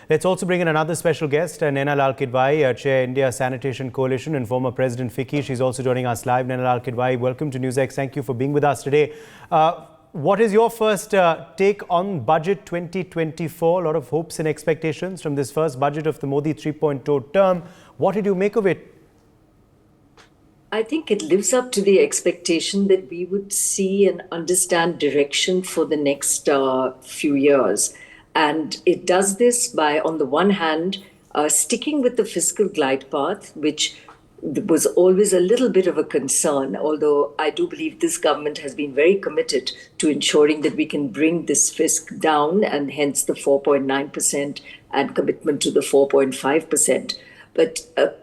Let's also bring in another special guest, Naina Lal Kidwai, Chair India Sanitation Coalition and former President FICCI. She's also joining us live. Naina Lal Kidwai, welcome to NewsX. Thank you for being with us today. What is your first take on Budget 2024? A lot of hopes and expectations from this first budget of the Modi 3.0 term. What did you make of it? I think it lives up to the expectation that we would see and understand direction for the next few years. And it does this by, on the one hand, sticking with the fiscal glide path, which was always a little bit of a concern, although I do believe this government has been very committed to ensuring that we can bring this fisc down, and hence the 4.9% and commitment to the 4.5%. But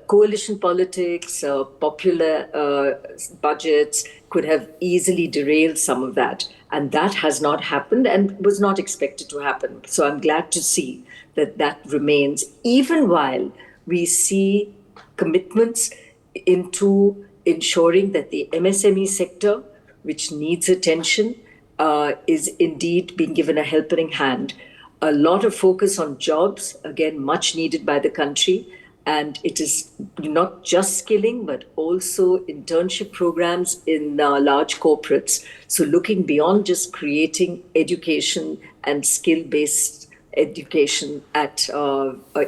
coalition politics, popular budgets could have easily derailed some of that. And that has not happened and was not expected to happen. So I'm glad to see that that remains, even while we see commitments into ensuring that the MSME sector, which needs attention, is indeed being given a helping hand. A lot of focus on jobs, again, much needed by the country. And it is not just skilling, but also internship programs in large corporates. So looking beyond just creating education and skill-based education at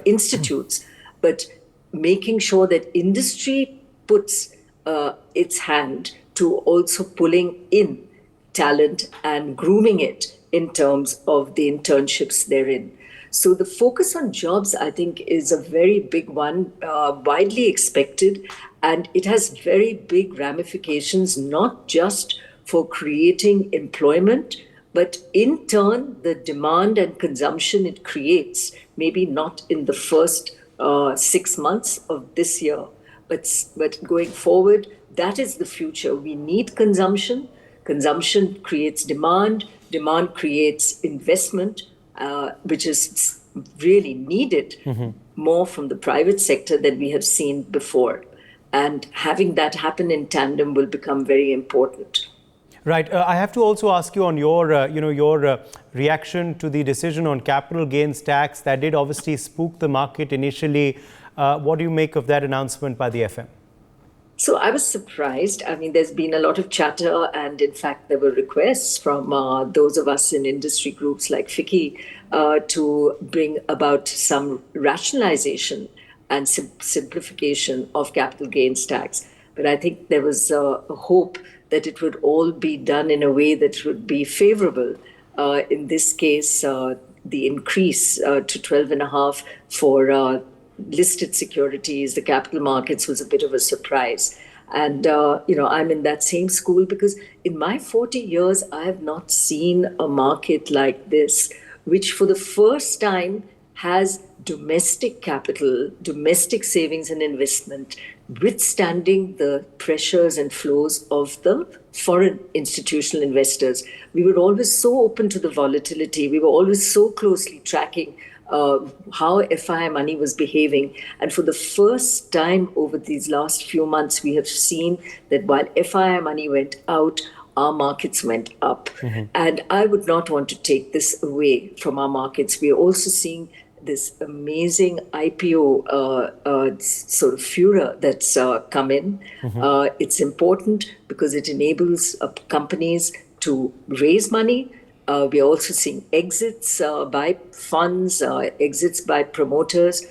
institutes, but making sure that industry puts its hand to also pulling in talent and grooming it in terms of the internships therein. So the focus on jobs, I think, is a very big one, widely expected, and it has very big ramifications, not just for creating employment, but in turn, the demand and consumption it creates, maybe not in the first 6 months of this year, but going forward, that is the future. We need consumption. Consumption creates demand. Demand creates investment. Which is really needed more from the private sector than we have seen before. And having that happen in tandem will become very important. Right. I have to also ask you on your, your reaction to the decision on capital gains tax that did obviously spook the market initially. What do you make of that announcement by the FM? So I was surprised. I mean, there's been a lot of chatter, and in fact, there were requests from those of us in industry groups like FICCI to bring about some rationalization and simplification of capital gains tax. But I think there was a hope that it would all be done in a way that would be favorable. In this case, the increase to 12.5 for listed securities, the capital markets, was a bit of a surprise. And, I'm in that same school because in my 40 years, I have not seen a market like this, which for the first time has domestic capital, domestic savings and investment, withstanding the pressures and flows of the foreign institutional investors. We were always so open to the volatility. We were always so closely tracking how FII money was behaving. And for the first time over these last few months, we have seen that while FII money went out, our markets went up. And I would not want to take this away from our markets. We are also seeing this amazing IPO sort of furor that's come in. It's important because it enables companies to raise money. We are also seeing exits by funds, exits by promoters,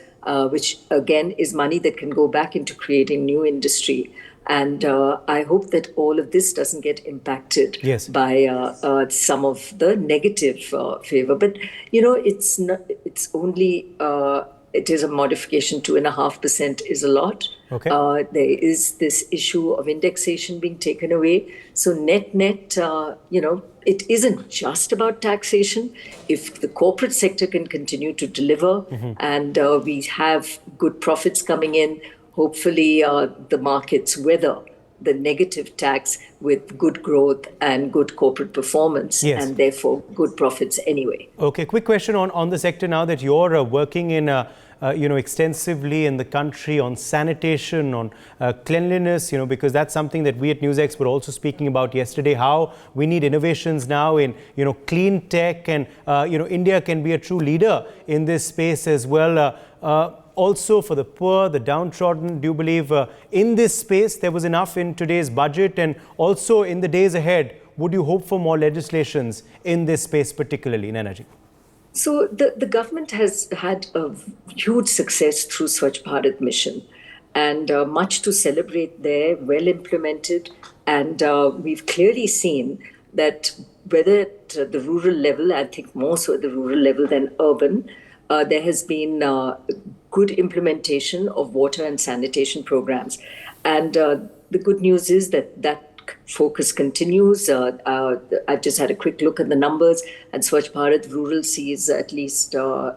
which again is money that can go back into creating new industry. And I hope that all of this doesn't get impacted by some of the negative favor. But, it's not, it's only, it is a modification. 2.5% is a lot. Okay. There is this issue of indexation being taken away. So net, it isn't just about taxation. If the corporate sector can continue to deliver and we have good profits coming in, hopefully the markets weather the negative tax with good growth and good corporate performance and therefore good profits anyway. Okay, quick question on the sector now that you're working in extensively in the country on sanitation, on cleanliness, because that's something that we at NewsX were also speaking about yesterday, how we need innovations now in, clean tech, and, India can be a true leader in this space as well. Also for the poor, the downtrodden, do you believe in this space there was enough in today's budget? And also in the days ahead, would you hope for more legislations in this space particularly, Naina ji? So the government has had a huge success through Swachh Bharat mission, and much to celebrate there, well implemented. And we've clearly seen that whether at the rural level, I think more so at the rural level than urban, there has been good implementation of water and sanitation programs. And the good news is that focus continues. I've just had a quick look at the numbers, and Swachh Bharat Rural sees at least, a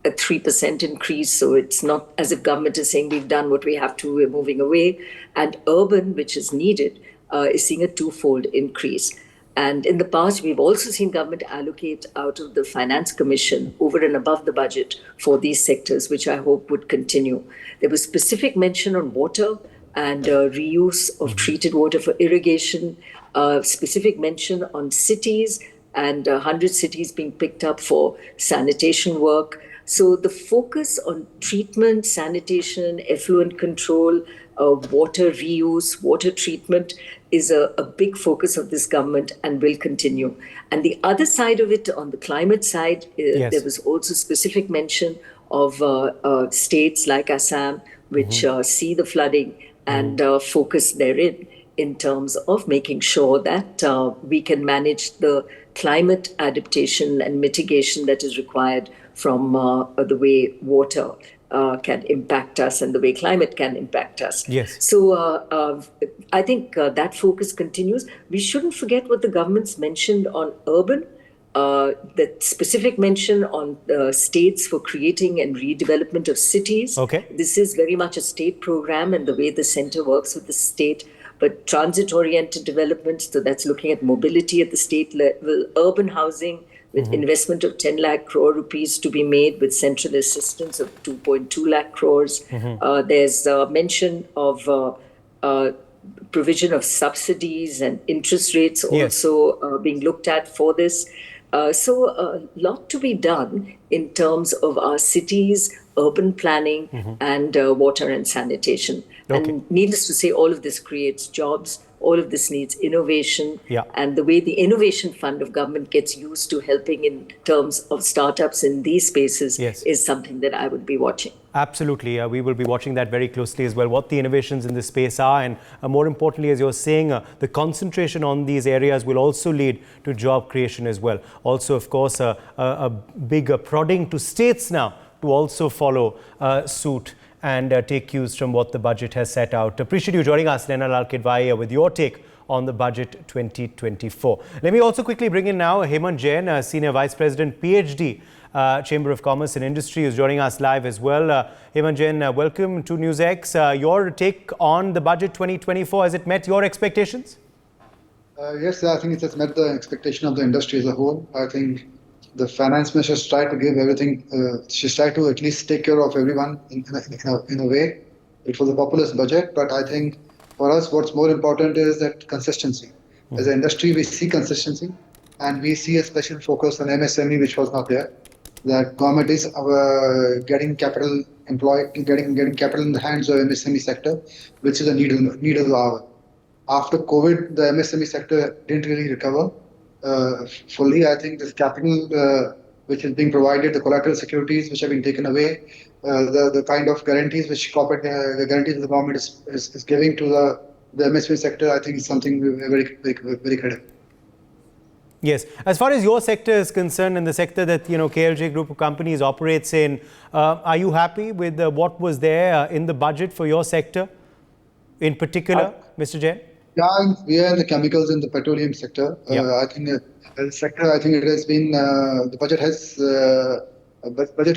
3% increase. So it's not as if government is saying we've done what we have to, we're moving away. And urban, which is needed, is seeing a twofold increase. And in the past, we've also seen government allocate out of the Finance Commission over and above the budget for these sectors, which I hope would continue. There was specific mention on water and reuse of treated water for irrigation, specific mention on cities, and 100 cities being picked up for sanitation work. So the focus on treatment, sanitation, effluent control, water reuse, water treatment is a big focus of this government and will continue. And the other side of it, on the climate side, Yes. there was also specific mention of states like Assam, which see the flooding and focus therein in terms of making sure that we can manage the climate adaptation and mitigation that is required from the way water can impact us and the way climate can impact us. Yes. So I think that focus continues. We shouldn't forget what the government's mentioned on urban, the specific mention on states for creating and redevelopment of cities. Okay. This is very much a state program and the way the center works with the state, but transit-oriented development, so that's looking at mobility at the state level, urban housing, with investment of 10 lakh crore rupees to be made with central assistance of 2.2 lakh crores. There's mention of provision of subsidies and interest rates also being looked at for this. So a lot to be done in terms of our cities, urban planning, and water and sanitation. Okay. And needless to say, all of this creates jobs. All of this needs innovation. Yeah. And the way the innovation fund of government gets used to helping in terms of startups in these spaces is something that I would be watching. Absolutely. We will be watching that very closely as well, what the innovations in this space are. And more importantly, as you're saying, the concentration on these areas will also lead to job creation as well. Also, of course, a big prodding to states now to also follow suit and take cues from what the budget has set out. Appreciate you joining us, Naina Kidwai, with your take on the budget 2024. Let me also quickly bring in now Hemant Jain, Senior Vice President, PhD, Chamber of Commerce and Industry, who's joining us live as well. Hemant Jain, welcome to NewsX. Your take on the budget 2024, has it met your expectations? Yes, I think it has met the expectation of the industry as a whole. I think the finance minister has tried to give everything, she's tried to at least take care of everyone in a way. It was a populist budget, but I think for us, what's more important is that consistency. As an industry, we see consistency, and we see a special focus on MSME, which was not there. That government is getting capital getting capital in the hands of MSME sector, which is a need of the hour. After COVID, the MSME sector didn't really recover fully. I think this capital which is being provided, the collateral securities which have been taken away, the kind of guarantees which corporate guarantees the government is giving to the MSME sector, I think is something very critical. Yes. As far as your sector is concerned and the sector that KLJ Group of Companies operates in, are you happy with what was there in the budget for your sector in particular, Mr. Jain? Yeah, we are in the chemicals and the petroleum sector. I think the sector, I think it has been the budget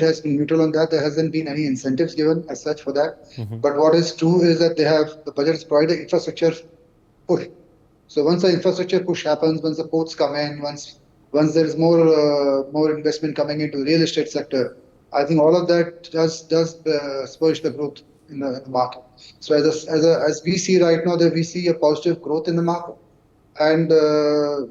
has been neutral on that. There hasn't been any incentives given as such for that. But what is true is that the budget has provided infrastructure push. So once the infrastructure push happens, once the ports come in, once there is more investment coming into the real estate sector, I think all of that does spurge the growth in the market. So as we see right now, that we see a positive growth in the market, and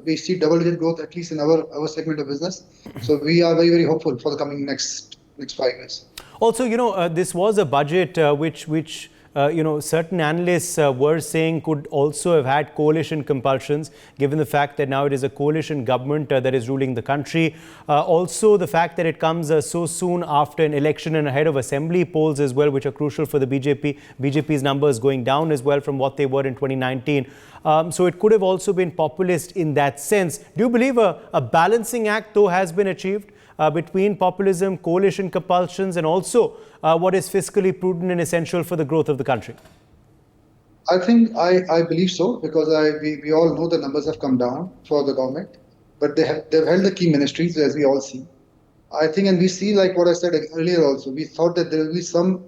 we see double-digit growth at least in our segment of business. So we are very hopeful for the coming next 5 years. Also, this was a budget which certain analysts were saying could also have had coalition compulsions, given the fact that now it is a coalition government that is ruling the country. Also, the fact that it comes so soon after an election and ahead of assembly polls as well, which are crucial for the BJP. BJP's numbers going down as well from what they were in 2019. So it could have also been populist in that sense. Do you believe a balancing act, though, has been achieved between populism, coalition compulsions, and also what is fiscally prudent and essential for the growth of the country? I think I believe so, because we all know the numbers have come down for the government, but they've held the key ministries, as we all see. I think, and we see, like what I said earlier also, we thought that there will be some,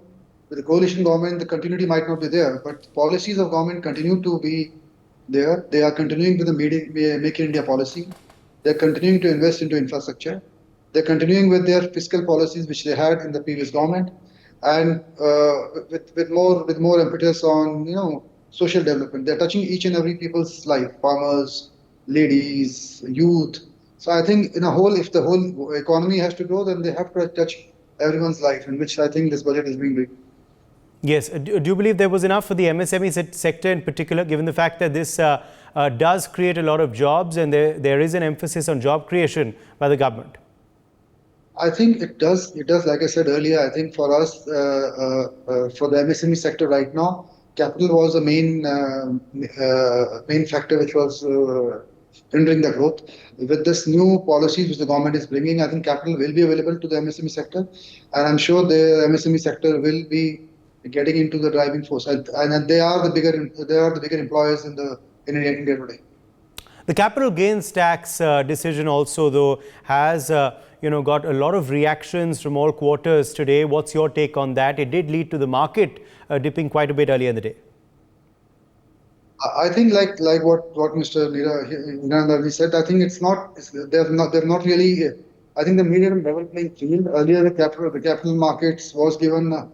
with the coalition government, the continuity might not be there, but policies of government continue to be there. They are continuing with the Make in India policy. They're continuing to invest into infrastructure. They're continuing with their fiscal policies, which they had in the previous government, and with more impetus on social development. They're touching each and every people's life: farmers, ladies, youth. So I think in a whole, if the whole economy has to grow, then they have to touch everyone's life, in which I think this budget is being big. Yes. Do you believe there was enough for the MSME sector in particular, given the fact that this does create a lot of jobs and there is an emphasis on job creation by the government? I think it does. It does. Like I said earlier, I think for us, for the MSME sector right now, capital was the main factor which was hindering the growth. With this new policies which the government is bringing, I think capital will be available to the MSME sector, and I'm sure the MSME sector will be getting into the driving force, and they are the bigger employers in India today. The capital gains tax decision also, though, has got a lot of reactions from all quarters today. What's your take on that? It did lead to the market dipping quite a bit earlier in the day. I think like what Mr. Nirandar said, I think they're not really. I think the medium level playing field. Earlier, the capital markets was given. There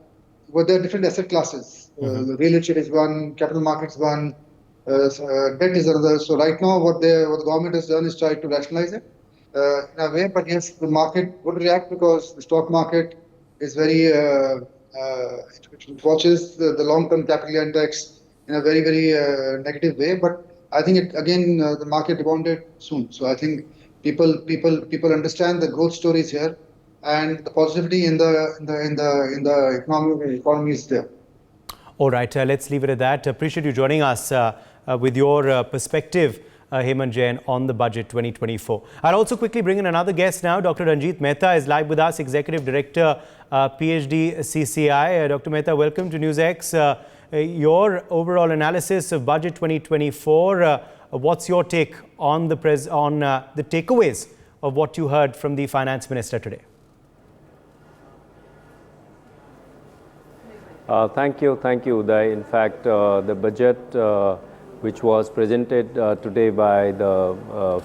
are different asset classes. The real estate is one, capital markets one, debt is another. So right now, what the government has done is try to rationalize it in a way. But yes, the market would react, because the stock market is very it watches the long-term capital index in a very negative way. But I think the market rebounded soon. So I think people understand the growth stories here, and the positivity in the economy is there. All right, let's leave it at that. Appreciate you joining us with your perspective, Hemant Jain, on the budget 2024. I'll also quickly bring in another guest now. Dr. Ranjit Mehta is live with us, Executive Director, PHDCCI. Dr. Mehta, welcome to NewsX. Your overall analysis of budget 2024. What's your take on the takeaways of what you heard from the Finance Minister today? Thank you, Uday. In fact, the budget which was presented today by the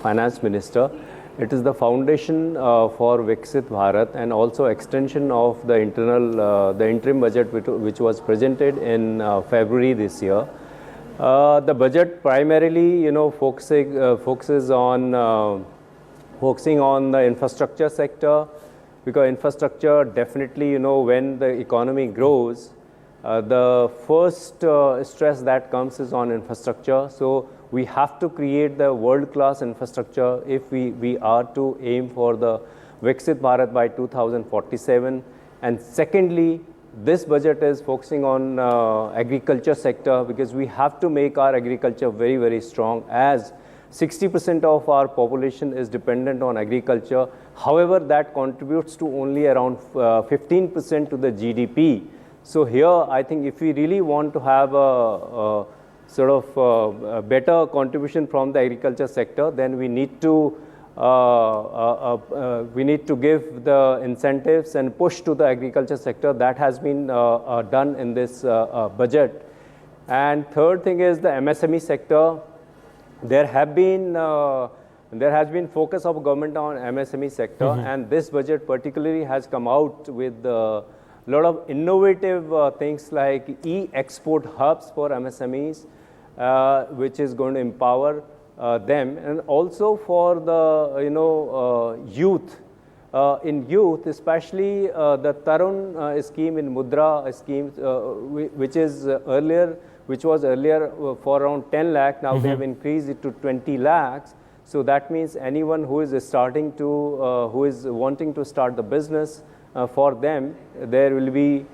Finance Minister, it is the foundation for Viksit Bharat, and also extension of the interim budget which was presented in February this year. The budget primarily, focuses on the infrastructure sector, because infrastructure definitely, when the economy grows, the first stress that comes is on infrastructure. So we have to create the world-class infrastructure if we are to aim for the Viksit Bharat by 2047. And secondly, this budget is focusing on agriculture sector, because we have to make our agriculture very strong, as 60% of our population is dependent on agriculture. However, that contributes to only around 15% to the GDP. So here, I think if we really want to have a better contribution from the agriculture sector, then we need to give the incentives and push to the agriculture sector. That has been done in this budget. And third thing is the MSME sector. There have been And there has been focus of government on MSME sector, and this budget particularly has come out with a lot of innovative things like e-export hubs for MSMEs, which is going to empower them, and also for the youth. In youth, especially the Tarun scheme in Mudra scheme, which was earlier for around 10 lakh. Now they have increased it to 20 lakhs. So that means anyone who is who is wanting to start the business, for them, there will be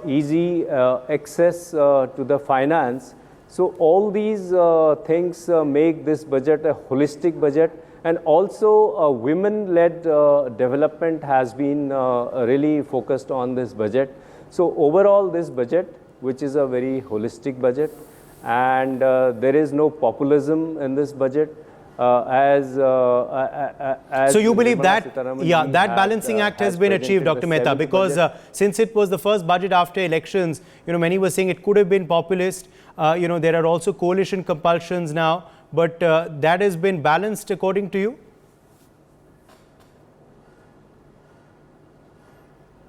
easy access to the finance. So all these things make this budget a holistic budget. And also women-led development has been really focused on this budget. So overall, this budget, which is a very holistic budget, and there is no populism in this budget. So you believe that, that balancing act has been achieved, Dr. Mehta, because since it was the first budget after elections, many were saying it could have been populist. There are also coalition compulsions now, but that has been balanced according to you?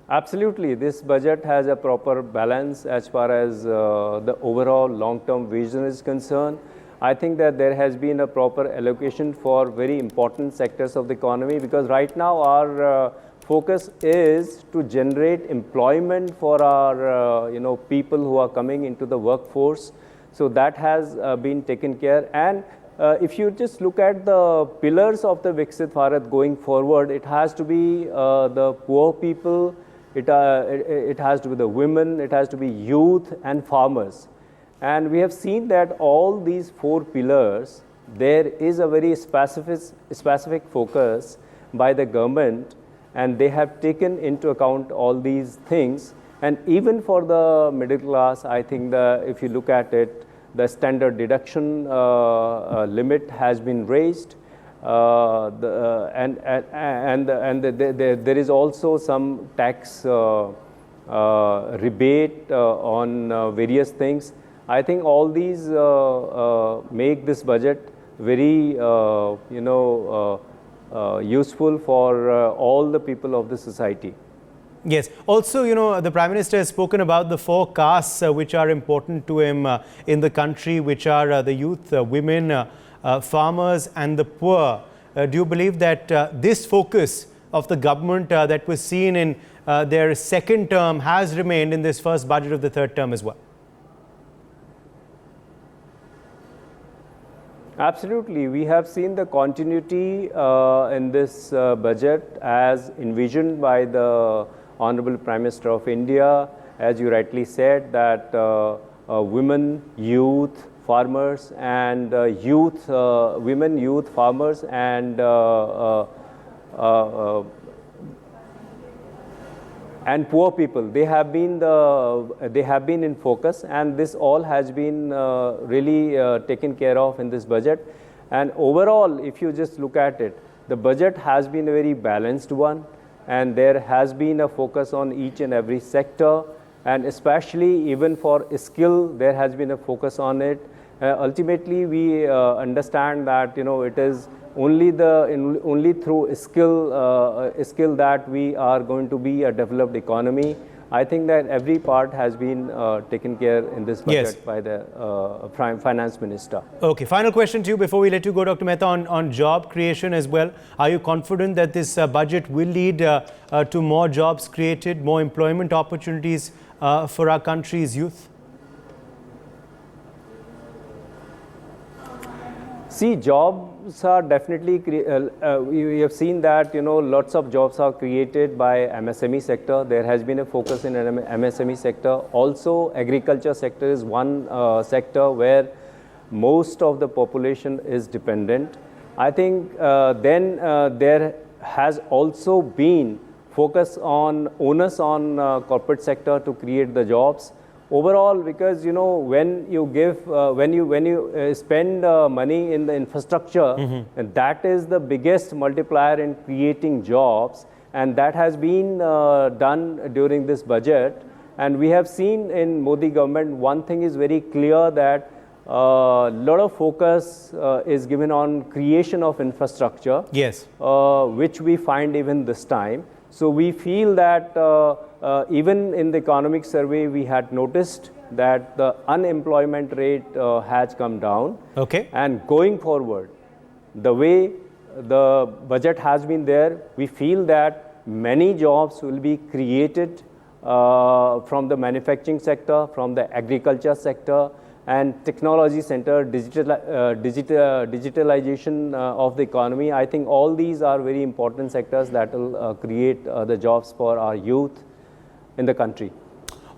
Absolutely. This budget has a proper balance as far as the overall long-term vision is concerned. I think that there has been a proper allocation for very important sectors of the economy, because right now our focus is to generate employment for our people who are coming into the workforce. So that has been taken care. And if you just look at the pillars of the Viksit Bharat going forward, it has to be the poor people, it has to be the women, it has to be youth and farmers. And we have seen that all these four pillars, there is a very specific focus by the government, and they have taken into account all these things. And even for the middle class, I think if you look at it, the standard deduction limit has been raised, there is also some tax rebate on various things. I think all these make this budget very useful for all the people of the society. Yes. Also, the Prime Minister has spoken about the four castes which are important to him in the country, which are the youth, women, farmers and the poor. Do you believe that this focus of the government that was seen in their second term has remained in this first budget of the third term as well? Absolutely. We have seen the continuity in this budget as envisioned by the Honorable Prime Minister of India. As you rightly said, that women, youth, farmers and women, youth, farmers and poor people, they have been in focus, and this all has been really taken care of in this budget. And overall, if you just look at it, the budget has been a very balanced one, and there has been a focus on each and every sector, and especially even for skill, there has been a focus on it. Ultimately, we understand that it is only through skill that we are going to be a developed economy. I think that every part has been taken care in this budget by the Finance Minister. Okay, final question to you before we let you go, Dr. Mehta, on job creation as well. Are you confident that this budget will lead to more jobs created, more employment opportunities for our country's youth? See, jobs are definitely, we have seen that, lots of jobs are created by MSME sector. There has been a focus in MSME sector. Also, agriculture sector is one sector where most of the population is dependent. I think then there has also been focus on onus on corporate sector to create the jobs. Overall, because when you give, when you spend money in the infrastructure, and that is the biggest multiplier in creating jobs, and that has been done during this budget. And we have seen in Modi government, one thing is very clear, that a lot of focus is given on creation of infrastructure, Yes. which we find even this time. So we feel that even in the economic survey, we had noticed that the unemployment rate has come down. Okay. And going forward, the way the budget has been there, we feel that many jobs will be created from the manufacturing sector, from the agriculture sector, and technology center, digitalization of the economy. I think all these are very important sectors that will create the jobs for our youth in the country.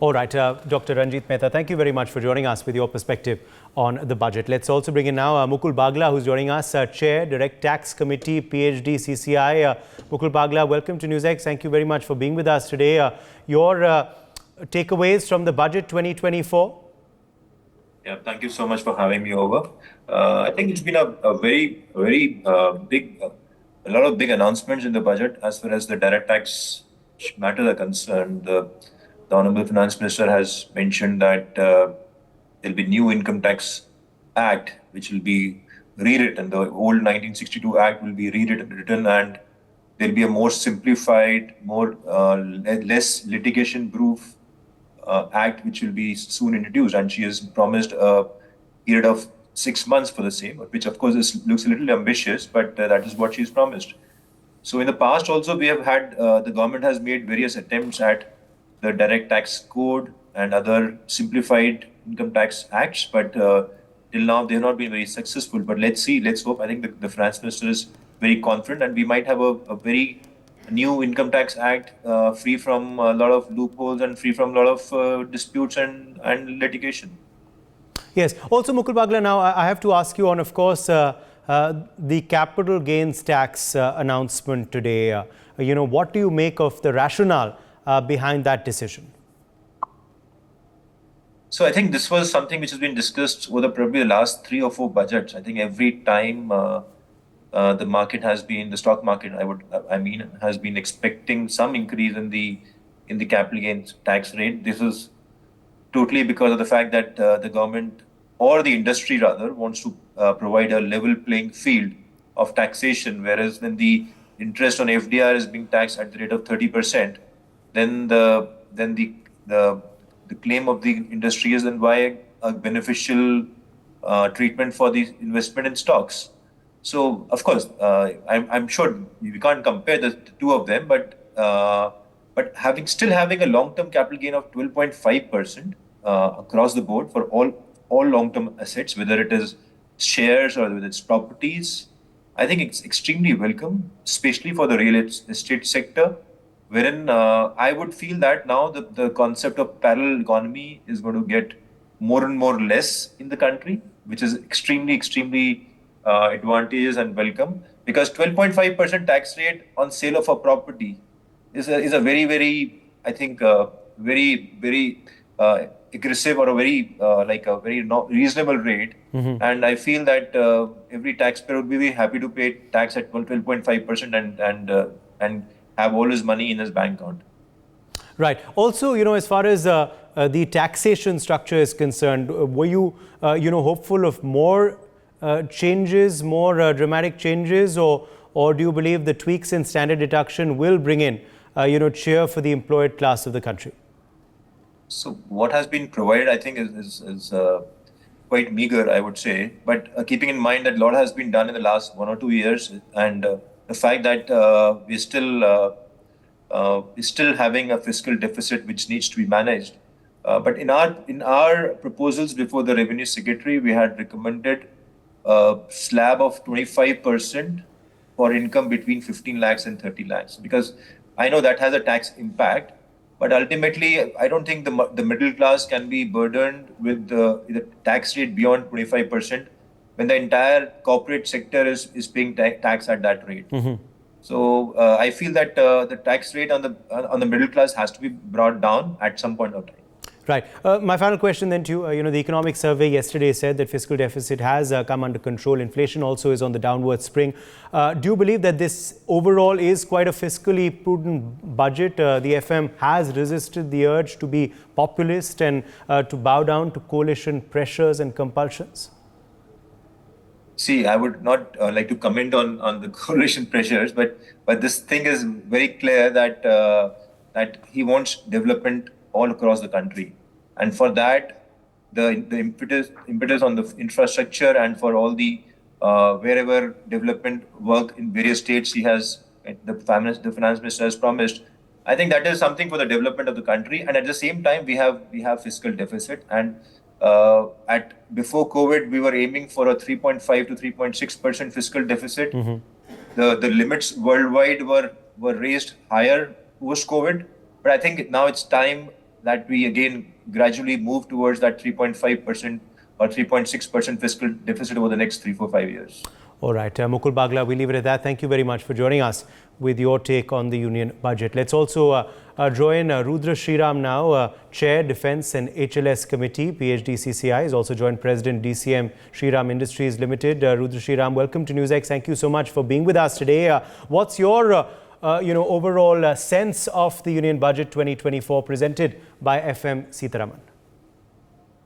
All right, Dr. Ranjit Mehta, thank you very much for joining us with your perspective on the budget. Let's also bring in now Mukul Bagla, who's joining us, Chair, Direct Tax Committee, PHDCCI. Mukul Bagla, welcome to NewsX. Thank you very much for being with us today. Your takeaways from the budget 2024? Yeah, thank you so much for having me over. I think it's been a very big, a lot of big announcements in the budget as far as the direct tax matters are concerned. The Honorable Finance Minister has mentioned that there'll be new Income Tax Act, which will be rewritten. The old 1962 Act will be rewritten, and there'll be a more simplified, more less litigation-proof Act, which will be soon introduced. And she has promised a period of 6 months for the same, which of course looks a little ambitious, but that is what she's promised. So in the past also, we have had, the government has made various attempts at the direct tax code and other simplified income tax acts, but till now they have not been very successful. But let's see, let's hope. I think the finance minister is very confident, and we might have a very new income tax act free from a lot of loopholes and free from a lot of disputes and litigation. Yes. Also, Mukul Bagla, now I have to ask you on, of course, the capital gains tax announcement today. What do you make of the rationale behind that decision? So I think this was something which has been discussed over probably the last 3 or 4 budgets. I think every time the market has been, the stock market, has been expecting some increase in the capital gains tax rate. This is totally because of the fact that the government, or the industry rather, wants to provide a level playing field of taxation, whereas when the interest on FDR is being taxed at the rate of 30%, then the claim of the industry is then why a beneficial treatment for the investment in stocks. So of course, I'm sure we can't compare the two of them, but still having a long-term capital gain of 12.5% across the board for all long-term assets, whether it is shares or whether it's properties, I think it's extremely welcome, especially for the real estate sector, wherein I would feel that now the concept of parallel economy is going to get more and more less in the country, which is extremely advantageous and welcome, because 12.5% tax rate on sale of a property is a very I think very aggressive, or a very reasonable rate. And I feel that every taxpayer would be very happy to pay tax at 12.5% and have all his money in his bank account. Right. Also, as far as the taxation structure is concerned, were you, hopeful of more changes, more dramatic changes, or do you believe the tweaks in standard deduction will bring in, cheer for the employed class of the country? So what has been provided, I think, is quite meager, I would say. But keeping in mind that a lot has been done in the last 1 or 2 years, and the fact that we're still having a fiscal deficit which needs to be managed. But in our proposals before the Revenue Secretary, we had recommended a slab of 25% for income between 15 lakhs and 30 lakhs, because I know that has a tax impact. But ultimately, I don't think the middle class can be burdened with the tax rate beyond 25% when the entire corporate sector is paying tax at that rate. So I feel that the tax rate on the middle class has to be brought down at some point of time. Right. My final question then to you, the economic survey yesterday said that fiscal deficit has come under control. Inflation also is on the downward spring. Do you believe that this overall is quite a fiscally prudent budget? The FM has resisted the urge to be populist and to bow down to coalition pressures and compulsions? See, I would not like to comment on the coalition pressures, but this thing is very clear that that he wants development all across the country, and for that, the impetus on the infrastructure and for all the wherever development work in various states he has the finance minister has promised. I think that is something for the development of the country, and at the same time we have fiscal deficit and. Before COVID, we were aiming for a 3.5 to 3.6% fiscal deficit. The limits worldwide were raised higher post COVID, but I think now it's time that we again gradually move towards that 3.5% or 3.6% fiscal deficit over the next 3, 4, 5 years. All right, Mukul Bagla, we leave it at that. Thank you very much for joining us with your take on the union budget. Let's also join Rudra Shriram now, Chair, Defence and HLS Committee, PHDCCI. Is also joined President DCM Shriram Industries Limited. Rudra Shriram, welcome to NewsX. Thank you so much for being with us today. What's your overall sense of the Union Budget 2024 presented by FM Sitharaman?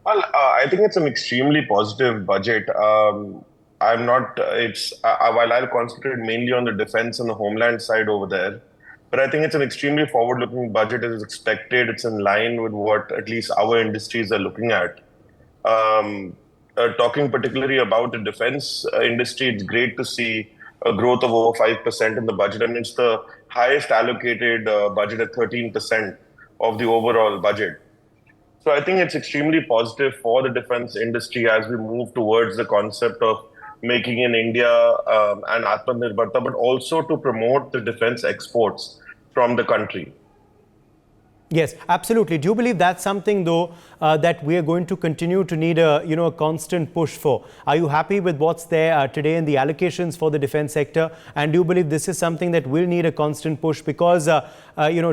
Well, I think it's an extremely positive budget. I'm not, while I'll concentrate mainly on the defense and the homeland side over there, but I think it's an extremely forward-looking budget as expected. It's in line with what at least our industries are looking at. Talking particularly about the defense industry, it's great to see a growth of over 5% in the budget. I mean, it's the highest allocated budget at 13% of the overall budget. So I think it's extremely positive for the defense industry as we move towards the concept of making in India and Atmanirbharta, but also to promote the defense exports from the country. Yes, absolutely. Do you believe that's something, though, that we are going to continue to need a constant push for? Are you happy with what's there today in the allocations for the defense sector? And do you believe this is something that will need a constant push because,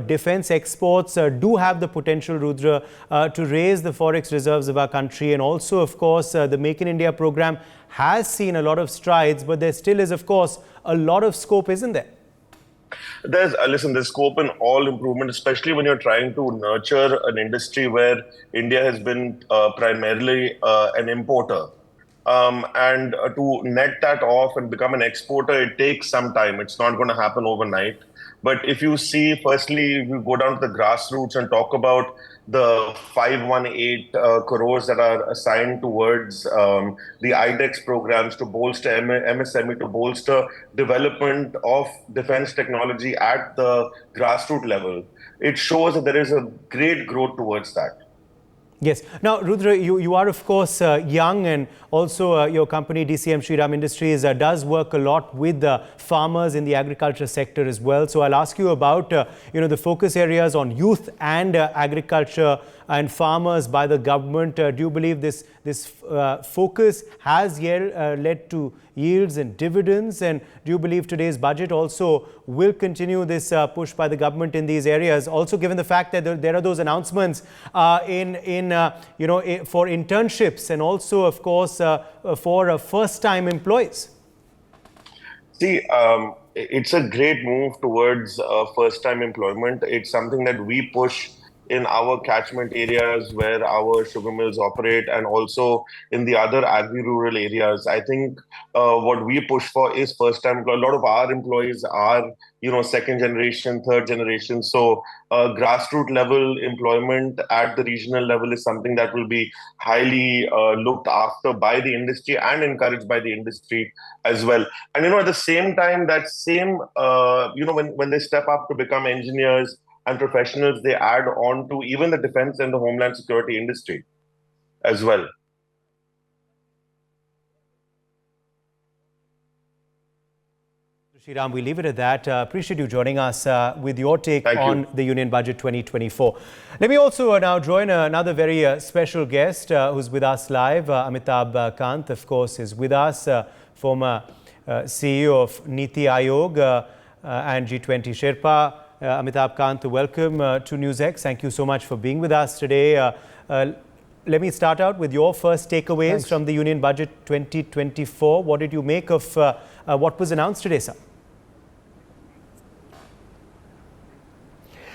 defense exports do have the potential, Rudra, to raise the forex reserves of our country? And also, of course, the Make in India program has seen a lot of strides, but there still is, of course, a lot of scope, isn't there? There's scope in all improvement, especially when you're trying to nurture an industry where India has been primarily an importer. And to net that off and become an exporter, it takes some time. It's not going to happen overnight. But if you see, firstly, if you go down to the grassroots and talk about the 518 crores that are assigned towards the IDEX programs to bolster MSME, to bolster development of defense technology at the grassroots level, it shows that there is a great growth towards that. Yes. Now, Rudra, you are, of course, young, and also your company, DCM Shriram Industries, does work a lot with farmers in the agriculture sector as well. So I'll ask you about, the focus areas on youth and agriculture and farmers by the government. Do you believe this focus has led to yields and dividends? And do you believe today's budget also will continue this push by the government in these areas? Also, given the fact that there are those announcements for internships and also, of course, for first-time employees. See, it's a great move towards first-time employment. It's something that we push in our catchment areas where our sugar mills operate, and also in the other agri-rural areas. I think what we push for is first-time. A lot of our employees are, second generation, third generation. So grassroots level employment at the regional level is something that will be highly looked after by the industry and encouraged by the industry as well. And, at the same time, that same, when they step up to become engineers and professionals, they add on to even the defense and the homeland security industry as well. Shriram, we leave it at that. Appreciate you joining us with your take on the Union Budget 2024. Let me also now join another very special guest who's with us live. Amitabh Kant, of course, is with us, former CEO of Niti Aayog and G20 Sherpa. Amitabh Kant, welcome to NewsX. Thank you so much for being with us today. Let me start out with your first takeaways from the Union Budget 2024. What did you make of what was announced today, sir?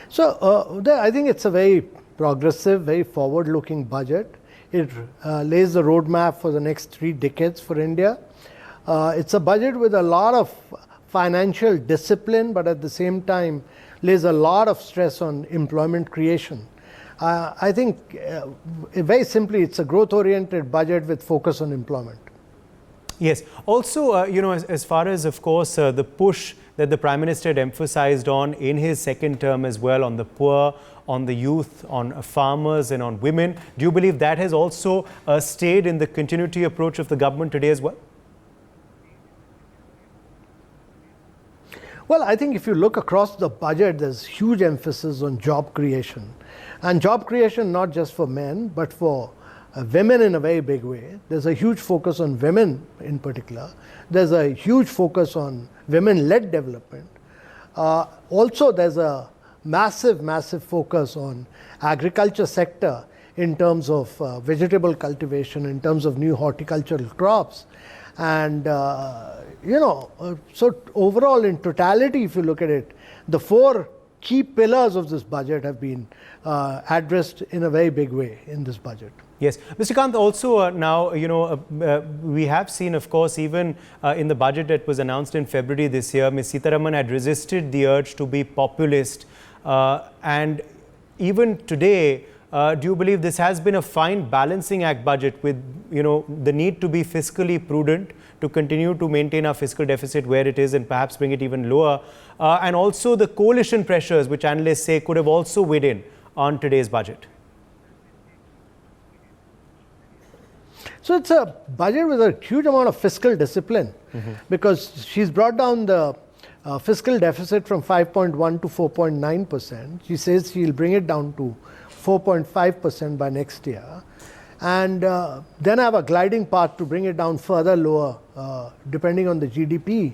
So, I think it's a very progressive, very forward-looking budget. It lays the roadmap for the next 3 decades for India. It's a budget with a lot of financial discipline, but at the same time lays a lot of stress on employment creation. I think very simply, it's a growth-oriented budget with focus on employment. Yes. Also, as far as, of course, the push that the Prime Minister had emphasized on in his second term as well, on the poor, on the youth, on farmers and on women, do you believe that has also stayed in the continuity approach of the government today as well? Well, I think if you look across the budget, there's huge emphasis on job creation. And job creation not just for men, but for women in a very big way. There's a huge focus on women in particular. There's a huge focus on women-led development. Also, there's a massive focus on agriculture sector in terms of vegetable cultivation, in terms of new horticultural crops. And, so overall in totality, if you look at it, the 4 key pillars of this budget have been addressed in a very big way in this budget. Yes. Mr. Kant, also now, we have seen, of course, even in the budget that was announced in February this year, Ms. Sitharaman had resisted the urge to be populist. And even today, do you believe this has been a fine balancing act budget with, the need to be fiscally prudent, to continue to maintain our fiscal deficit where it is and perhaps bring it even lower, and also the coalition pressures, which analysts say could have also weighed in on today's budget? So it's a budget with a huge amount of fiscal discipline, because she's brought down the fiscal deficit from 5.1 to 4.9%. She says she'll bring it down to 4.5% by next year, and then have a gliding path to bring it down further lower, depending on the GDP.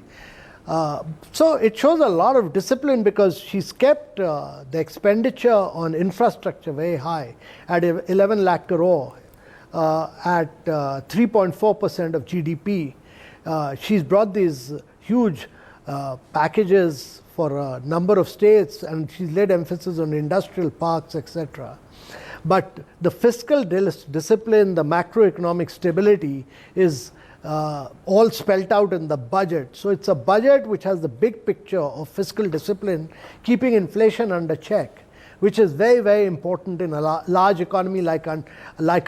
So it shows a lot of discipline, because she's kept the expenditure on infrastructure very high at 11 lakh crore. At 3.4% of GDP. She's brought these huge packages for a number of states, and she's laid emphasis on industrial parks, etc. But the fiscal discipline, the macroeconomic stability is all spelt out in the budget. So it's a budget which has the big picture of fiscal discipline, keeping inflation under check, which is very important in a large economy like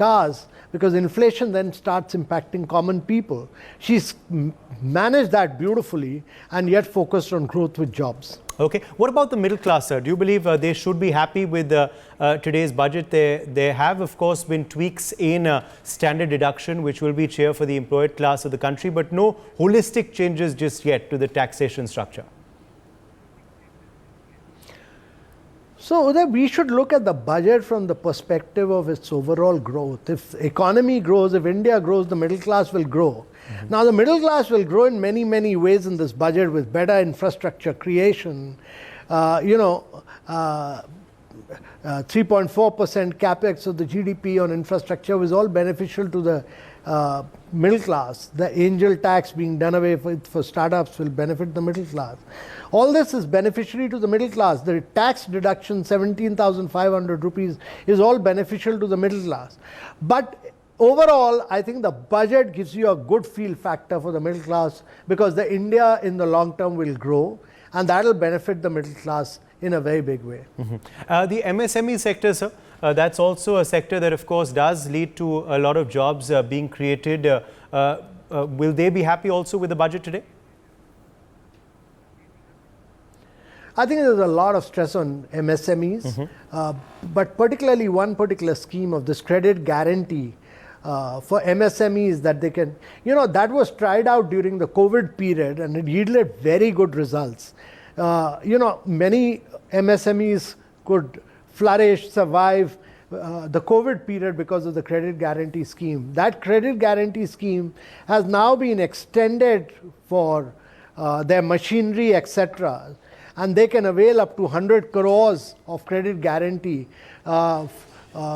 ours, because inflation then starts impacting common people. She's managed that beautifully and yet focused on growth with jobs. Okay. What about the middle class, sir? Do you believe they should be happy with today's budget? There have, of course, been tweaks in standard deduction, which will be cheer for the employed class of the country, but no holistic changes just yet to the taxation structure. So Uday, we should look at the budget from the perspective of its overall growth. If economy grows, if India grows, the middle class will grow. Now the middle class will grow in many ways in this budget, with better infrastructure creation, 3.4% capex of the GDP on infrastructure was all beneficial to the middle class. The angel tax being done away for startups will benefit the middle class. All this is beneficiary to the middle class. The tax deduction, 17,500 rupees, is all beneficial to the middle class. But overall, I think the budget gives you a good feel factor for the middle class, because the India in the long term will grow, and that will benefit the middle class in a very big way. The MSME sector, sir, that's also a sector that, of course, does lead to a lot of jobs being created. Will they be happy also with the budget today? I think there's a lot of stress on MSMEs, but particularly one particular scheme of this credit guarantee for MSMEs that they can, that was tried out during the COVID period, and it yielded very good results. Many MSMEs could flourish, survive the COVID period because of the credit guarantee scheme. That credit guarantee scheme has now been extended for their machinery, etc. and they can avail up to 100 crores of credit guarantee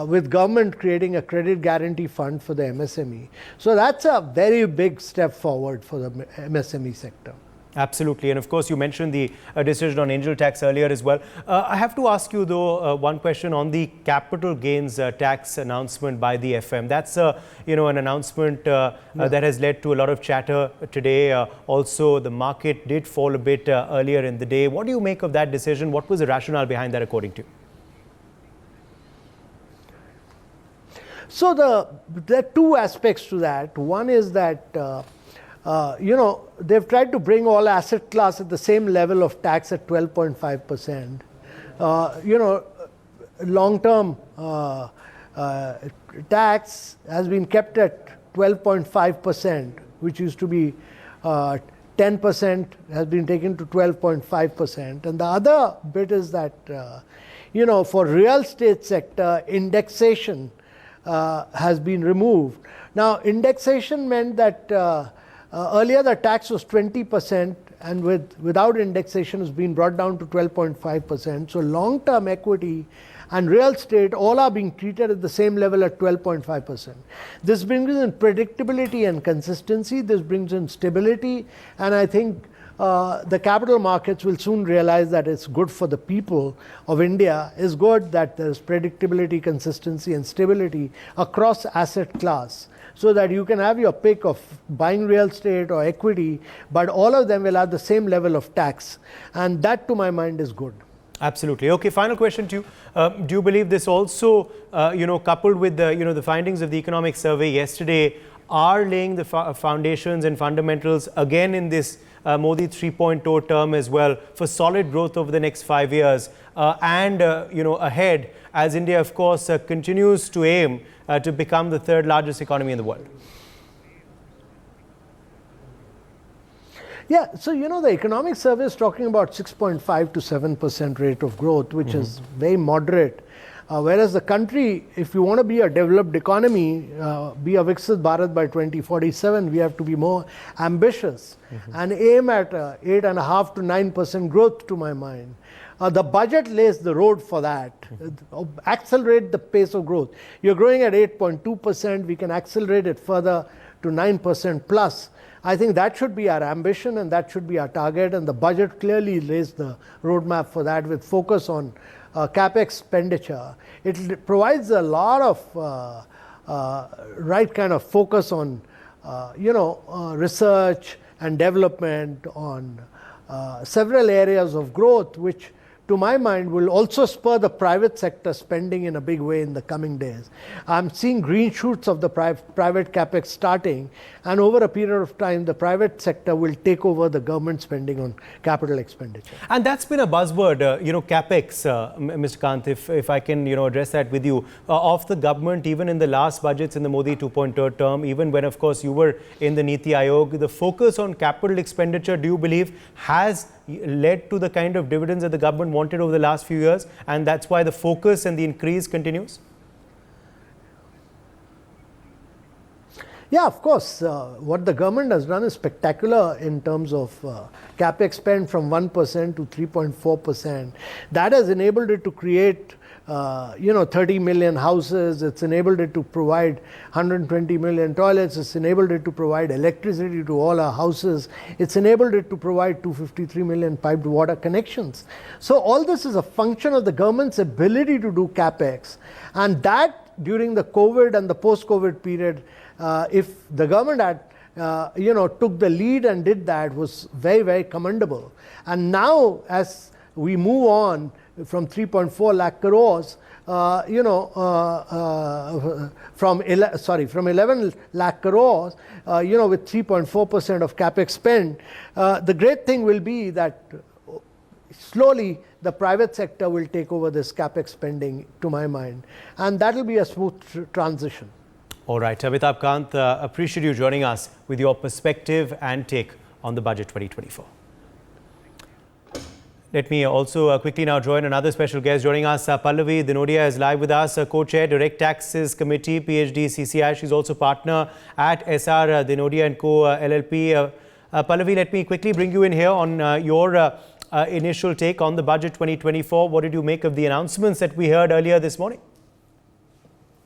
with government creating a credit guarantee fund for the MSME. So that's a very big step forward for the MSME sector. Absolutely. And of course, you mentioned the decision on angel tax earlier as well. I have to ask you, though, one question on the capital gains tax announcement by the FM. That's, an announcement that has led to a lot of chatter today. Also, the market did fall a bit earlier in the day. What do you make of that decision? What was the rationale behind that, according to you? So there are two aspects to that. One is that they've tried to bring all asset class at the same level of tax at 12.5%. Long-term tax has been kept at 12.5%, which used to be 10%, has been taken to 12.5%. And the other bit is that, for real estate sector, indexation has been removed. Now, indexation meant that earlier the tax was 20%, and without indexation has been brought down to 12.5%. So long-term equity and real estate all are being treated at the same level at 12.5%. This brings in predictability and consistency. This brings in stability, and I think the capital markets will soon realize that it's good for the people of India. It's good that there's predictability, consistency, and stability across asset class, so that you can have your pick of buying real estate or equity, but all of them will have the same level of tax. And that, to my mind, is good. Absolutely. Okay, final question to you. Do you believe this also, coupled with the findings of the economic survey yesterday, are laying the foundations and fundamentals again in this Modi 3.0 term as well for solid growth over the next 5 years and ahead, as India, of course, continues to aim to become the third largest economy in the world? Yeah, so the economic survey is talking about 6.5 to 7% rate of growth, which is very moderate. Whereas the country, if you want to be a developed economy, be a Viksit Bharat by 2047, we have to be more ambitious and aim at 8.5 to 9% growth, to my mind. The budget lays the road for that. Accelerate the pace of growth. You're growing at 8.2%. We can accelerate it further to 9% plus. I think that should be our ambition and that should be our target. And the budget clearly lays the roadmap for that with focus on capex expenditure. It provides a lot of right kind of focus on research and development, on several areas of growth, which to my mind will also spur the private sector spending in a big way in the coming days. I'm seeing green shoots of the private capex starting, and over a period of time the private sector will take over the government spending on capital expenditure. And that's been a buzzword, capex, Mr. Kant, if I can address that with you, of the government, even in the last budgets in the Modi 2.0 term, even when of course you were in the Niti Aayog, the focus on capital expenditure, do you believe, has led to the kind of dividends that the government wanted over the last few years, and that's why the focus and the increase continues? Yeah, of course. What the government has done is spectacular in terms of capex spend from 1% to 3.4%. That has enabled it to create 30 million houses. It's enabled it to provide 120 million toilets. It's enabled it to provide electricity to all our houses. It's enabled it to provide 253 million piped water connections. So all this is a function of the government's ability to do capex. And that during the COVID and the post-COVID period, if the government had took the lead and did that, was very, very commendable. And now as we move on from 3.4 lakh crores, from 11 lakh crores, with 3.4% of capex spend, the great thing will be that slowly the private sector will take over this capex spending, to my mind, and that will be a smooth transition. All right, Amitabh Kant, appreciate you joining us with your perspective and take on the budget 2024. Let me also quickly now join another special guest joining us. Pallavi Dinodia is live with us, co-chair, Direct Taxes Committee, PHDCCI. She's also partner at SR Dinodia & Co. LLP. Pallavi, let me quickly bring you in here on your initial take on the budget 2024. What did you make of the announcements that we heard earlier this morning?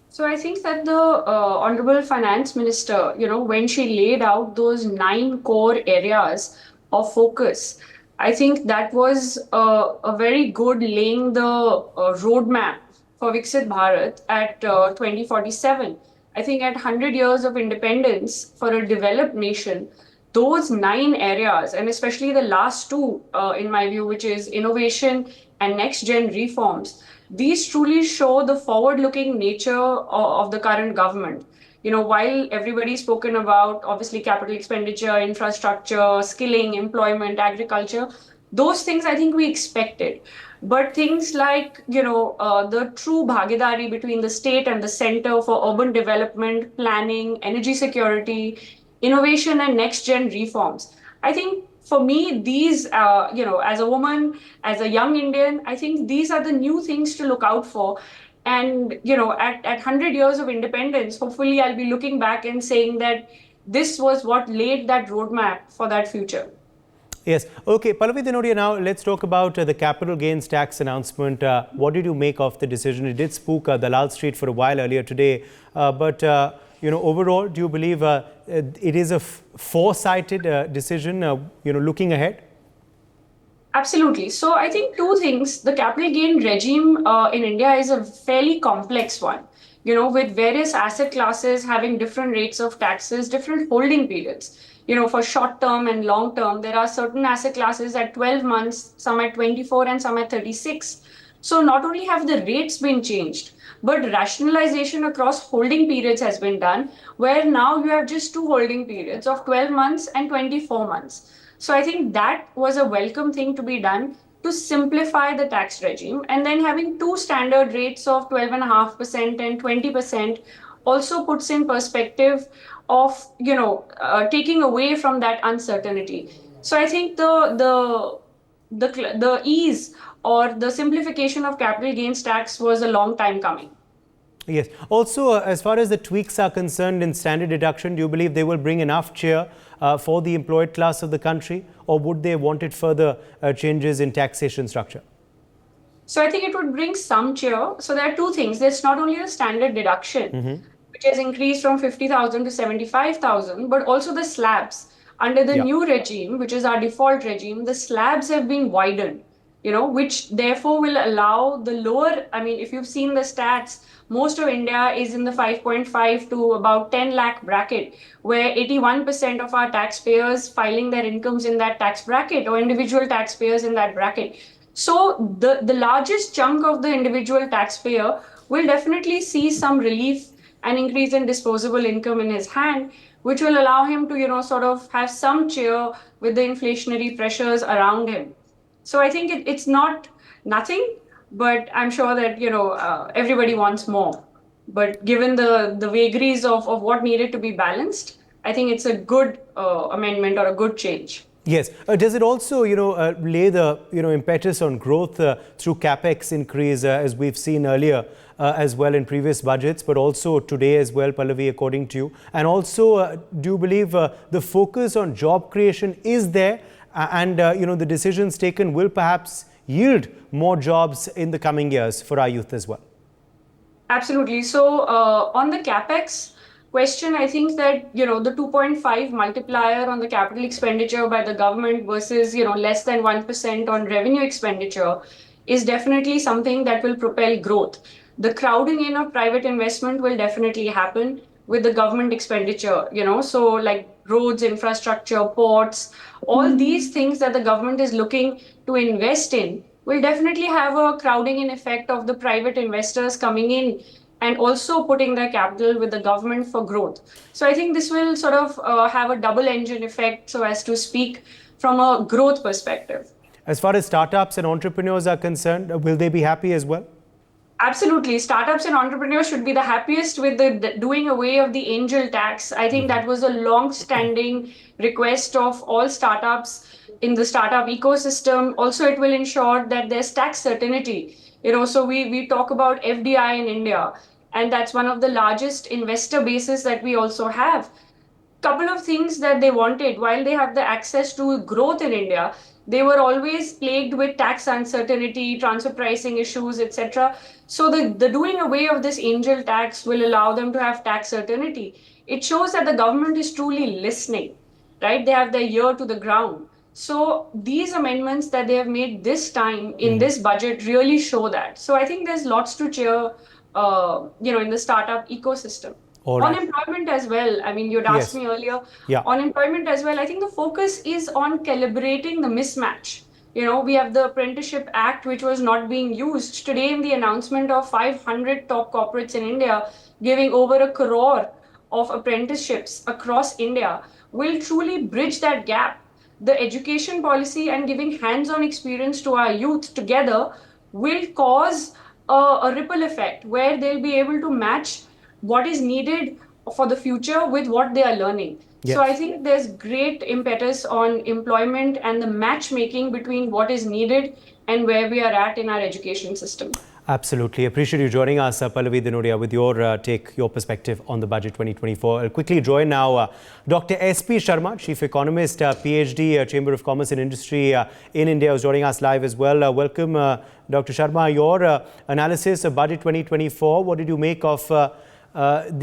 So I think that the Honorable Finance Minister, when she laid out those 9 core areas of focus, I think that was a very good laying the roadmap for Viksit Bharat at 2047. I think at 100 years of independence for a developed nation, those 9 areas, and especially the last 2, in my view, which is innovation and next-gen reforms, these truly show the forward-looking nature of the current government. While everybody's spoken about obviously capital expenditure, infrastructure, skilling, employment, agriculture, those things I think we expected. But things like, the true bhagidari between the state and the center for urban development, planning, energy security, innovation, and next-gen reforms. I think for me, these, as a woman, as a young Indian, I think these are the new things to look out for. And, at 100 years of independence, hopefully I'll be looking back and saying that this was what laid that roadmap for that future. Yes. Okay, Pallavi Dinodia, now let's talk about the capital gains tax announcement. What did you make of the decision? It did spook Dalal Street for a while earlier today. But overall, do you believe it is a foresighted decision, looking ahead? Absolutely. So I think 2 things. The capital gain regime in India is a fairly complex one, with various asset classes having different rates of taxes, different holding periods. For short term and long term, there are certain asset classes at 12 months, some at 24 and some at 36. So not only have the rates been changed, but rationalization across holding periods has been done, where now you have just 2 holding periods of 12 months and 24 months. So I think that was a welcome thing to be done to simplify the tax regime. And then having 2 standard rates of 12.5% and 20% also puts in perspective of, taking away from that uncertainty. So I think the ease or the simplification of capital gains tax was a long time coming. Yes. Also, as far as the tweaks are concerned in standard deduction, do you believe they will bring enough cheer for the employed class of the country, or would they wanted further changes in taxation structure? So I think it would bring some cheer. So there are 2 things. There's not only the standard deduction, which has increased from 50,000 to 75,000, but also the slabs. Under the new regime, which is our default regime, the slabs have been widened, which therefore will allow the lower, if you've seen the stats, most of India is in the 5.5 to about 10 lakh bracket, where 81% of our taxpayers filing their incomes in that tax bracket, or individual taxpayers in that bracket. So the largest chunk of the individual taxpayer will definitely see some relief and increase in disposable income in his hand, which will allow him to, sort of have some cheer with the inflationary pressures around him. So I think it's not nothing, but I'm sure that, everybody wants more. But given the vagaries of what needed to be balanced, I think it's a good amendment or a good change. Yes. Does it also, lay the, impetus on growth through capex increase, as we've seen earlier as well in previous budgets, but also today as well, Pallavi, according to you? And also, do you believe the focus on job creation is there, and, the decisions taken will perhaps yield more jobs in the coming years for our youth as well? Absolutely. So on the capex question, I think that, the 2.5 multiplier on the capital expenditure by the government versus, less than 1% on revenue expenditure is definitely something that will propel growth. The crowding in of private investment will definitely happen with the government expenditure, so like roads, infrastructure, ports, all these things that the government is looking to invest in will definitely have a crowding in effect of the private investors coming in and also putting their capital with the government for growth. So I think this will sort of have a double engine effect, so as to speak, from a growth perspective. As far as startups and entrepreneurs are concerned, will they be happy as well? Absolutely. Startups and entrepreneurs should be the happiest with the doing away of the angel tax. I think that was a long-standing request of all startups in the startup ecosystem. Also, it will ensure that there's tax certainty. So we talk about FDI in India, and that's one of the largest investor bases that we also have. Couple of things that they wanted, while they have the access to growth in India, they were always plagued with tax uncertainty, transfer pricing issues, etc. So the doing away of this angel tax will allow them to have tax certainty. It shows that the government is truly listening, right? They have their ear to the ground. So these amendments that they have made this time in this budget really show that. So I think there's lots to cheer, in the startup ecosystem. All On right. employment as well, I mean, you'd asked Yes. me earlier. Yeah. On employment as well, I think the focus is on calibrating the mismatch. We have the Apprenticeship Act, which was not being used. Today, in the announcement of 500 top corporates in India giving over 1 crore of apprenticeships across India, will truly bridge that gap. The education policy and giving hands on experience to our youth together will cause a ripple effect where they'll be able to match what is needed for the future with what they are learning. So I Yes. think there's great impetus on employment and the matchmaking between what is needed and where we are at in our education system. Absolutely. Appreciate you joining us, Pallavi Dinodia, with your take, your perspective on the budget 2024. I'll quickly join now Dr. S.P. Sharma, Chief Economist, PhD, Chamber of Commerce and Industry in India, who's joining us live as well. Welcome, Dr. Sharma. Your analysis of budget 2024, what did you make of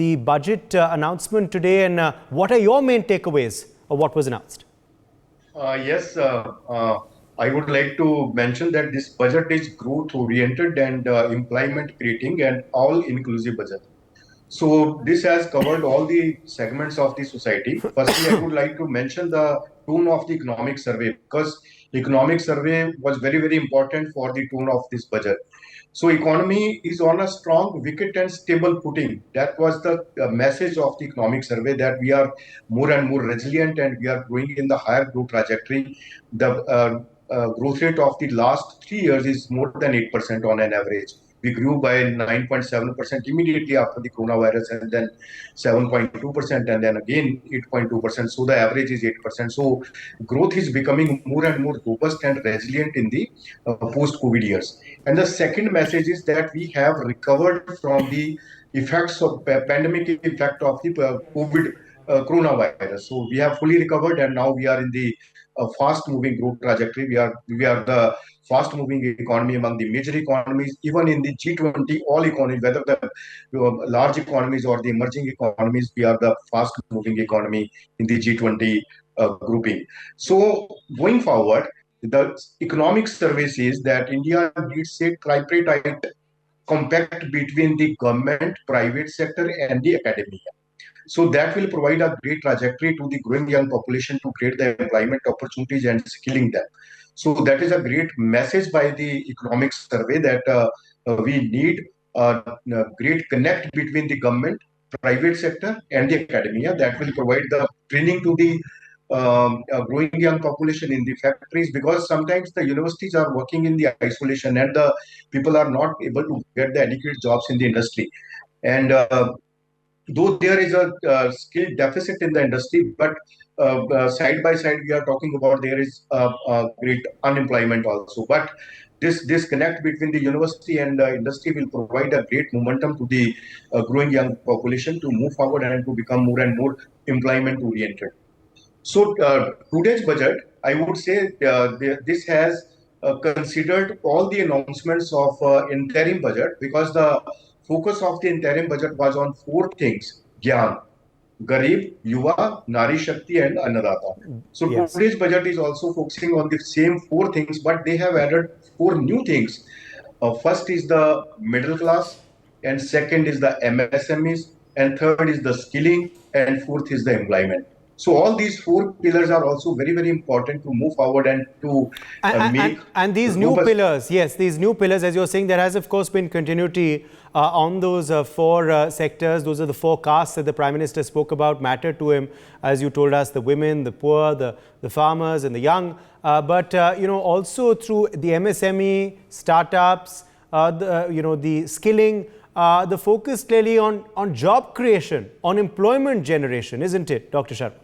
the budget announcement today, and what are your main takeaways of what was announced? Yes, I would like to mention that this budget is growth-oriented and employment-creating and all-inclusive budget. So this has covered all the segments of the society. Firstly, I would like to mention the tone of the economic survey, because economic survey was very, very important for the tone of this budget. So economy is on a strong wicket and stable footing. That was the message of the economic survey, that we are more and more resilient and we are growing in the higher growth trajectory. The growth rate of the last 3 years is more than 8% on an average. We grew by 9.7% immediately after the coronavirus, and then 7.2%, and then again 8.2%. So the average is 8%. So growth is becoming more and more robust and resilient in the post-COVID years. And the second message is that we have recovered from the effects of pandemic effect of the COVID coronavirus. So we have fully recovered, and now we are in the fast-moving growth trajectory. We are the fast-moving economy among the major economies, even in the G20, all economies, whether the large economies or the emerging economies, we are the fast-moving economy in the G20 grouping. So going forward, the economic survey says that India needs a tripartite compact between the government, private sector, and the academia. So that will provide a great trajectory to the growing young population to create the employment opportunities and skilling them. So that is a great message by the economic survey, that we need a great connect between the government, private sector, and the academia. That will provide the training to the growing young population in the factories, because sometimes the universities are working in the isolation and the people are not able to get the adequate jobs in the industry. And though there is a skill deficit in the industry, but side by side we are talking about there is great unemployment also. But this disconnect between the university and the industry will provide a great momentum to the growing young population to move forward and to become more and more employment oriented. So today's budget, I would say, this has considered all the announcements of interim budget, because the focus of the interim budget was on four things: Gyan, Garib, Yuva, Nari Shakti, and Annadata. So Yes. today's budget is also focusing on the same four things, but they have added four new things. First is the middle class, and second is the MSMEs, and third is the skilling, and fourth is the employment. So all these four pillars are also very, very important to move forward and to make. And these new pillars, yes, these new pillars, as you're saying, there has, of course, been continuity on those four sectors. Those are the four castes that the Prime Minister spoke about, matter to him, as you told us: the women, the poor, the farmers, and the young. But also through the MSME, startups, the skilling, the focus clearly on job creation, on employment generation, isn't it, Dr. Sharma?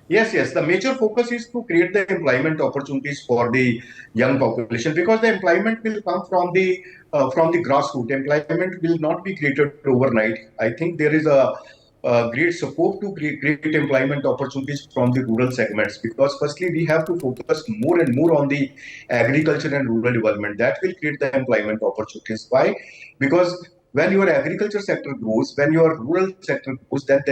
Yes. The major focus is to create the employment opportunities for the young population, because the employment will come from the grassroots. Employment will not be created overnight. I think there is a great support to create employment opportunities from the rural segments, because firstly we have to focus more and more on the agriculture and rural development. That will create the employment opportunities. Why? Because when your agriculture sector grows, when your rural sector grows, that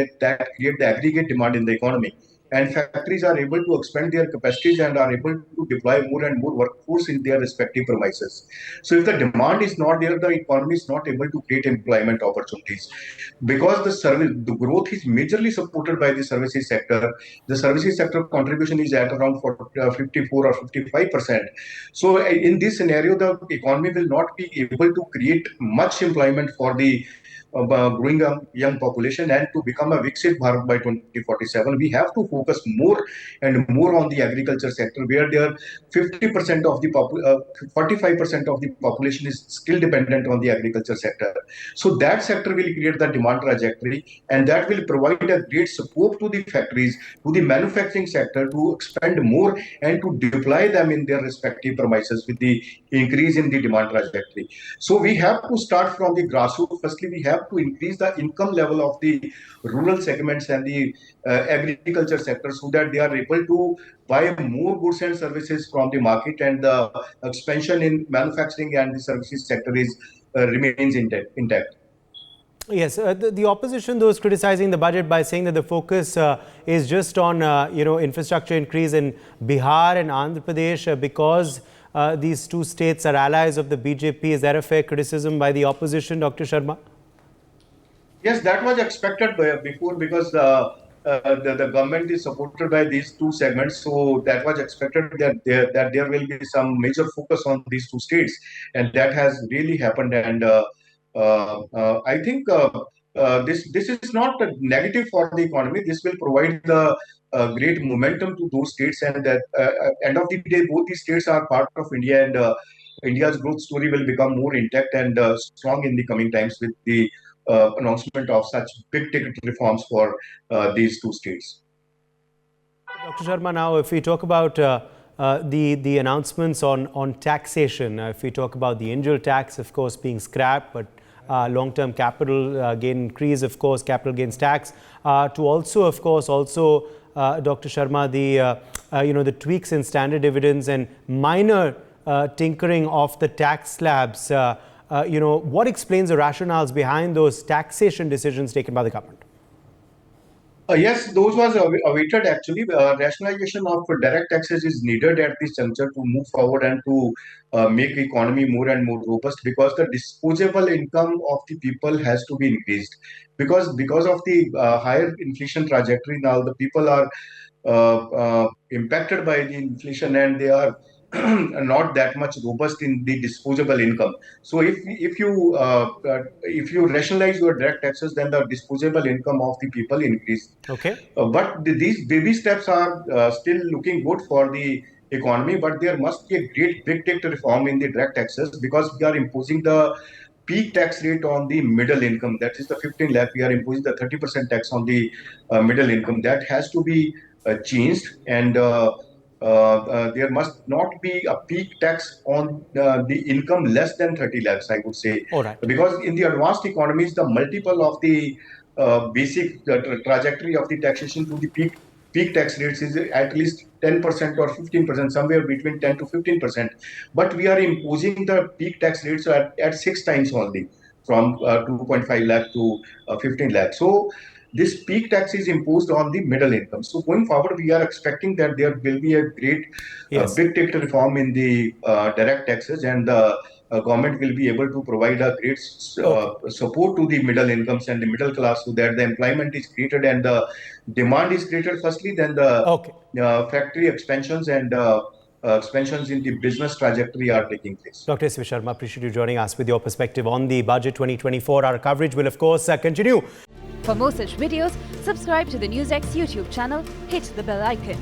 creates the aggregate demand in the economy, and factories are able to expand their capacities and are able to deploy more and more workforce in their respective premises. So if the demand is not there, the economy is not able to create employment opportunities, because the growth is majorly supported by the services sector. The services sector contribution is at around 54 or 55%. So in this scenario, the economy will not be able to create much employment for the growing young population. And to become a Viksit Bharat by 2047, we have to focus more and more on the agriculture sector, where there 50% of the 45% of the population is still dependent on the agriculture sector. So that sector will create the demand trajectory, and that will provide a great support to the factories, to the manufacturing sector, to expand more and to deploy them in their respective premises with the increase in the demand trajectory. So we have to start from the grassroots. Firstly, we have to increase the income level of the rural segments and the agriculture sector, so that they are able to buy more goods and services from the market, and the expansion in manufacturing and the services sector is remains intact. Yes, the opposition, though, is criticizing the budget by saying that the focus is just on, infrastructure increase in Bihar and Andhra Pradesh because these two states are allies of the BJP. Is that a fair criticism by the opposition, Dr. Sharma? Yes, that was expected before, because the government is supported by these two segments. So that was expected that there will be some major focus on these two states, and that has really happened. And I think this is not a negative for the economy. This will provide the great momentum to those states, and at end of the day, both these states are part of India, and India's growth story will become more intact and strong in the coming times with the announcement of such big ticket reforms for these two states. Dr. Sharma, now if we talk about the announcements on taxation, if we talk about the angel tax, of course, being scrapped, but long-term capital gain increase, of course, capital gains tax, to also, of course, Dr. Sharma, the tweaks in standard dividends and minor tinkering of the tax slabs. What explains the rationales behind those taxation decisions taken by the government? Yes, those was awaited actually. Rationalization of direct taxes is needed at this juncture to move forward and to make economy more and more robust, because the disposable income of the people has to be increased. Because of the higher inflation trajectory, now the people are impacted by the inflation, and they are not that much robust in the disposable income. So if you rationalize your direct taxes, then the disposable income of the people increase. Okay. But these baby steps are still looking good for the economy. But there must be a great big ticket reform in the direct taxes, because we are imposing the peak tax rate on the middle income. That is the 15 lakh. We are imposing the 30% tax on the middle income. That has to be changed, and there must not be a peak tax on the income less than 30 lakhs, I would say. All right. Because in the advanced economies, the multiple of the basic trajectory of the taxation to the peak tax rates is at least 10% or 15%, somewhere between 10 to 15%. But we are imposing the peak tax rates at 6 times only, from 2.5 lakh to 15 lakh. So this peak tax is imposed on the middle income. So going forward, we are expecting that there will be a great big ticket reform in the direct taxes, and the government will be able to provide a great support to the middle incomes and the middle class, so that the employment is created and the demand is created firstly, then the factory expansions and expansions in the business trajectory are taking place. Dr. S.V. Sharma, appreciate you joining us with your perspective on the budget 2024. Our coverage will, of course, continue. For more such videos, subscribe to the NewsX YouTube channel, hit the bell icon.